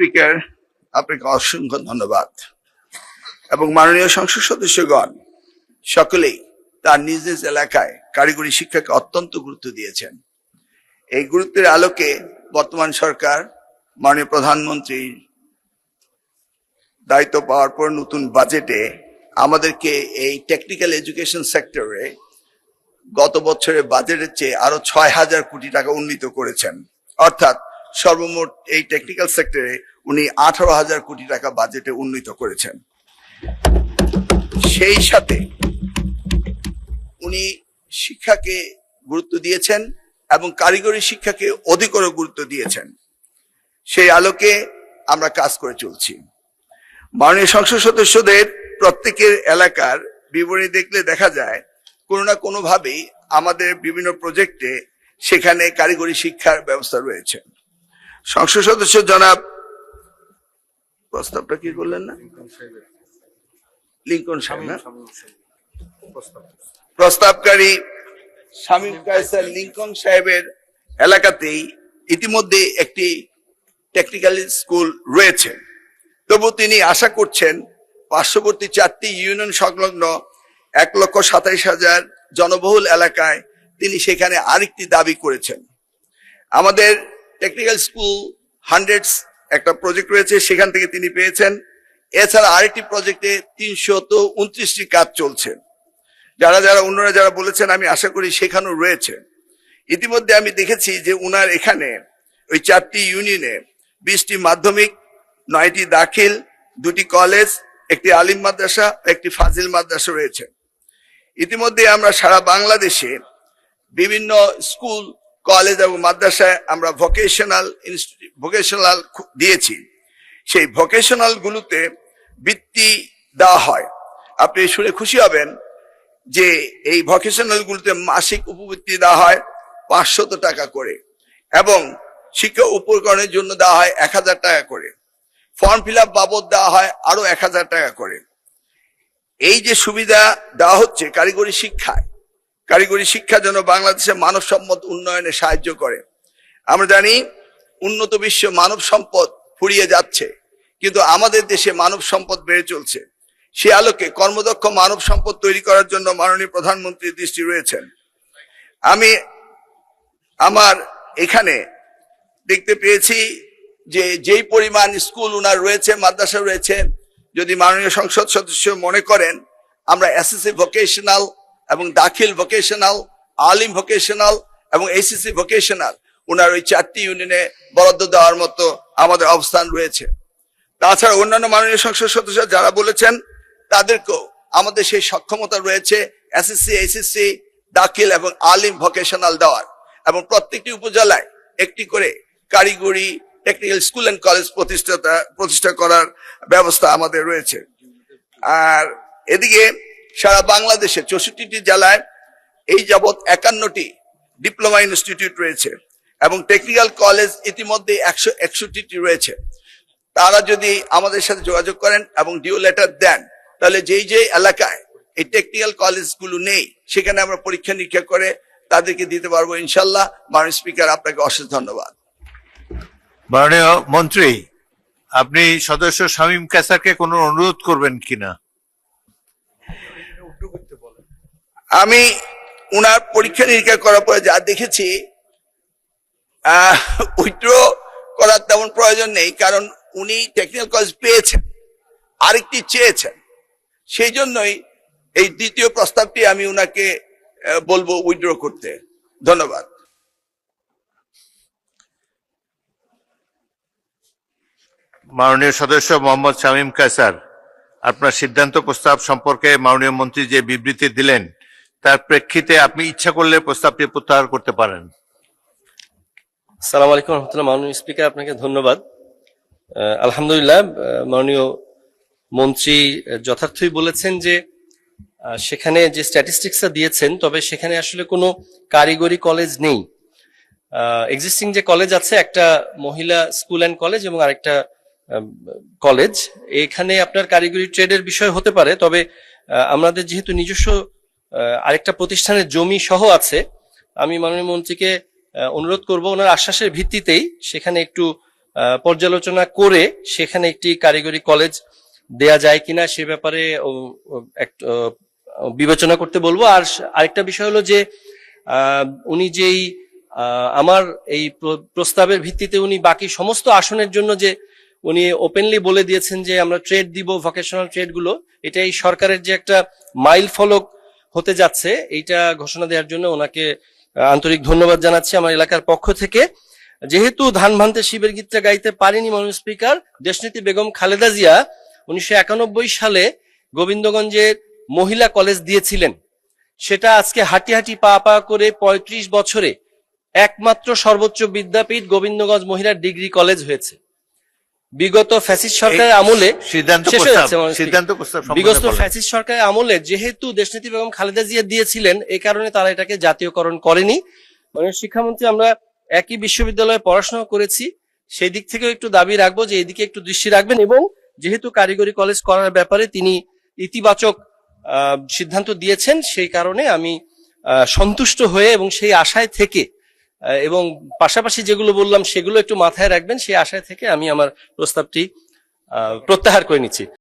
Speaker, আপনাকে অসংখ্য ধন্যবাদ এবং মাননীয় সংসদ সদস্যগণ সকলেই তার নিজ নিজ এলাকায় কারিগরি শিক্ষাকে অত্যন্ত গুরুত্ব দিয়েছেন। এই গুরুত্বের আলোকে বর্তমান সরকার মাননীয় প্রধানমন্ত্রীর দায়িত্ব পাওয়ার পর নতুন বাজেটে আমাদেরকে এই টেকনিক্যাল এডুকেশন সেক্টরে গত বছরের বাজেটের চেয়ে আরো ৬,০০০ কোটি টাকা উন্নীত করেছেন। অর্থাৎ সর্বমোট এই টেকনিক্যাল সেক্টরে উনি ১৮,০০০ কোটি টাকা বাজেটে উন্নীত করেছেন। সেই সাথে উনি শিক্ষাকে গুরুত্ব দিয়েছেন এবং কারিগরি শিক্ষাকে অধিকতর গুরুত্ব দিয়েছেন। সেই আলোকে আমরা কাজ করে চলছি। মাননীয় সংসদ সদস্যদের প্রত্যেকের এলাকার বিবরণী দেখলে দেখা যায় কোনো না কোনো ভাবেই আমাদের বিভিন্ন প্রজেক্টে সেখানে কারিগরি শিক্ষার ব্যবস্থা রয়েছে। সংসদ সদস্য জনাব প্রস্তাবটা কি করলেন না, লিঙ্কন সাহেব না, প্রস্তাবকারী শামীম কায়সার লিঙ্কন সাহেবের এলাকাতেই ইতিমধ্যে একটি টেকনিক্যাল স্কুল রয়েছে। তবু তিনি আশা করছেন পার্শ্ববর্তী 4টি ইউনিয়ন সংলগ্ন ১,২৭,০০০ জনবহুল এলাকায় তিনি সেখানে আরেকটি দাবি করেছেন। আমাদের টেকনিক্যাল স্কুল হান্ড্রেডস একটা প্রজেক্ট রয়েছে, সেখান থেকে তিনি পেয়েছেন। এছাড়া আরেকটি প্রজেক্টে ৩২৯টি কাজ চলছে। অন্যরা যারা বলেছেন আমি আশা করি সেখানেও রয়েছে। ইতিমধ্যে আমি দেখেছি যে উনার এখানে ওই 4টি ইউনিয়নে 20টি মাধ্যমিক, 9টি দাখিল, 2টি কলেজ, একটি আলিম মাদ্রাসা, একটি ফাজিল মাদ্রাসা রয়েছে। ইতিমধ্যে আমরা সারা বাংলাদেশে বিভিন্ন স্কুল, কলেজ এবং মাদ্রাসায় আমরা ভোকেশনাল দিয়েছি। সেই ভোকেশনাল গুলোতে বৃত্তি দেওয়া হয়। আপনি শুনে খুশি হবেন যে এই ভোকেশনাল গুলোতে মাসিক উপবৃত্তি দেওয়া হয় 500 টাকা করে এবং শিক্ষা উপকরণের জন্য দেওয়া হয় 1,000 টাকা করে। ফর্ম ফিল আপ বাবদ দেওয়া হয় আরো 1,000 টাকা করে। এই যে সুবিধা দেওয়া হচ্ছে কারিগরি শিক্ষা যেন বাংলাদেশের মানব সম্পদ উন্নয়নে সাহায্য করে। আমরা জানি উন্নত বিশ্ব মানব সম্পদ ফুরিয়ে যাচ্ছে, কিন্তু আমাদের দেশে মানব সম্পদ বেড়ে চলছে। সে আলোকে কর্মদক্ষ মানব সম্পদ তৈরি করার জন্য মাননীয় প্রধানমন্ত্রীর দৃষ্টি রয়েছেন। আমি আমার এখানে দেখতে পেয়েছি যে যেই পরিমাণ স্কুল উনার রয়েছে, মাদ্রাসা রয়েছে, যদি মাননীয় সংসদ সদস্য মনে করেন আমরা এসএসসি ভোকেশনাল এবং দাখিল ভোকেশনাল, আলিম ভোকেশনাল এবং এইচএসসি ভোকেশনাল উনার ওই 4টি ইউনিয়নে বরাদ্দ দেওয়ার মতো আমাদের অবস্থান রয়েছে। তাছাড়া অন্যান্য মাননীয় সংসদ সদস্য যারা বলেছেন তাদেরকেও আমাদের সেই সক্ষমতা রয়েছে এসএসসি, এইচএসসি, দাখিল এবং আলিম ভোকেশনাল দেওয়ার, এবং প্রত্যেকটি উপজেলায় একটি করে কারিগরি টেকনিক্যাল স্কুল এন্ড কলেজ প্রতিষ্ঠা করার ব্যবস্থা আমাদের রয়েছে। আর এদিকে সারা বাংলাদেশে 64টি জেলায় এই যাবৎ 51টি ডিপ্লোমা ইনস্টিটিউট রয়েছে এবং টেকনিক্যাল কলেজ ইতিমধ্যে 161টি রয়েছে। তারা যদি আমাদের সাথে যোগাযোগ করেন এবং ডিও লেটার দেন, তাহলে যেই এলাকায় এই টেকনিক্যাল কলেজগুলো নেই সেখানে আমরা পরীক্ষা নিরীক্ষা করে তাদেরকে দিতে পারবো ইনশাল্লাহ। মাননীয় স্পিকার, আপনাকে অশেষ ধন্যবাদ। মাননীয় মন্ত্রী, আপনি সদস্য শামীম কায়সারকে কোনো অনুরোধ করবেন কিনা? আমি উনার পরীক্ষা নিরীক্ষা করার পরে যা দেখেছি উইথড্র করার তেমন প্রয়োজন নেই, কারণ উনি টেকনিক্যাল কলেজ পেয়েছেন, আরেকটি চেয়েছেন। সেই জন্যই এই দ্বিতীয় প্রস্তাবটি আমি উনাকে বলবো উইথড্র করতে। ধন্যবাদ। মাননীয় সদস্য মোহাম্মদ শামীম কায়সার, আপনার সিদ্ধান্ত প্রস্তাব সম্পর্কে মাননীয় মন্ত্রী যে বিবৃতি দিলেন তার প্রেক্ষিতে আপনি ইচ্ছা করলে প্রস্তাবটি প্রত্যাহার করতে পারেন। আসসালামু আলাইকুম রহমতুল্লাহ। মাননীয় স্পিকার, আপনাকে ধন্যবাদ। আলহামদুলিল্লাহ, মাননীয় মন্ত্রী যথার্থই বলেছেন যে সেখানে যে স্ট্যাটিস্টিক্সটা দিয়েছেন, তবে সেখানে আসলে কোনো কারিগরি কলেজ নেই। এক্সিস্টিং যে কলেজ আছে, একটা মহিলা স্কুল অ্যান্ড কলেজ এবং আরেকটা কলেজ, এখানে আপনার কারিগরি ট্রেডের বিষয় হতে পারে। তবে আমাদের যেহেতু নিজস্ব আরেকটা প্রতিষ্ঠানের জমি সহ আছে, আমি মাননীয় মন্ত্রীকে অনুরোধ করব ওনার আশ্বাসের ভিত্তিতেই সেখানে একটু পর্যালোচনা করে সেখানে একটি কারিগরি কলেজ দেয়া যায় কিনা সে ব্যাপারে বিবেচনা করতে বলবো। আর আরেকটা বিষয় হলো যে উনি যেই আমার এই প্রস্তাবের ভিত্তিতে উনি বাকি সমস্ত আসনের জন্য যে উনি ওপেনলি বলে দিয়েছেন যে আমরা ট্রেড দিব, ভোকেশনাল ট্রেড গুলো, এটা এই সরকারের যে একটা মাইল ফলক হতে যাচ্ছে, এইটা ঘোষণা দেওয়ার জন্য ওনাকে আন্তরিক ধন্যবাদ জানাচ্ছি আমার এলাকার পক্ষ থেকে। যেহেতু ধান ভান্তে শিবের গীতটা গাইতে পারেনি মাননীয় স্পিকার, দেশনেত্রী বেগম খালেদা জিয়া 1991 সালে গোবিন্দগঞ্জের মহিলা কলেজ দিয়েছিলেন। সেটা আজকে হাঁটি হাঁটি পা পা করে 35 বছরে একমাত্র সর্বোচ্চ বিদ্যাপীঠ গোবিন্দগঞ্জ মহিলা ডিগ্রি কলেজ হয়েছে। বিগত ফ্যাসিস্ট সরকারের আমলে বিগত ফ্যাসিস্ট সরকারের আমলে যেহেতু দেশনেত্রী বেগম খালেদা জিয়া দিয়েছিলেন, এই কারণে তারা এটাকে জাতীয়করণ করেনি। মানে শিক্ষামন্ত্রী, আমরা একই বিশ্ববিদ্যালয়ে পড়াশোনা করেছি, সেই দিক থেকে একটু দাবি রাখবো যে এদিকে একটু দৃষ্টি রাখবেন, এবং যেহেতু কারিগরি কলেজ করার ব্যাপারে তিনি ইতিবাচক সিদ্ধান্ত দিয়েছেন, সেই কারণে আমি সন্তুষ্ট হয়ে এবং সেই আশায় থেকে, এবং পাশাপাশি যেগুলো বললাম সেগুলো একটু মাথায় রাখবেন সেই আশায় থেকে আমি আমার প্রস্তাবটি প্রত্যাহার করে নিচ্ছি।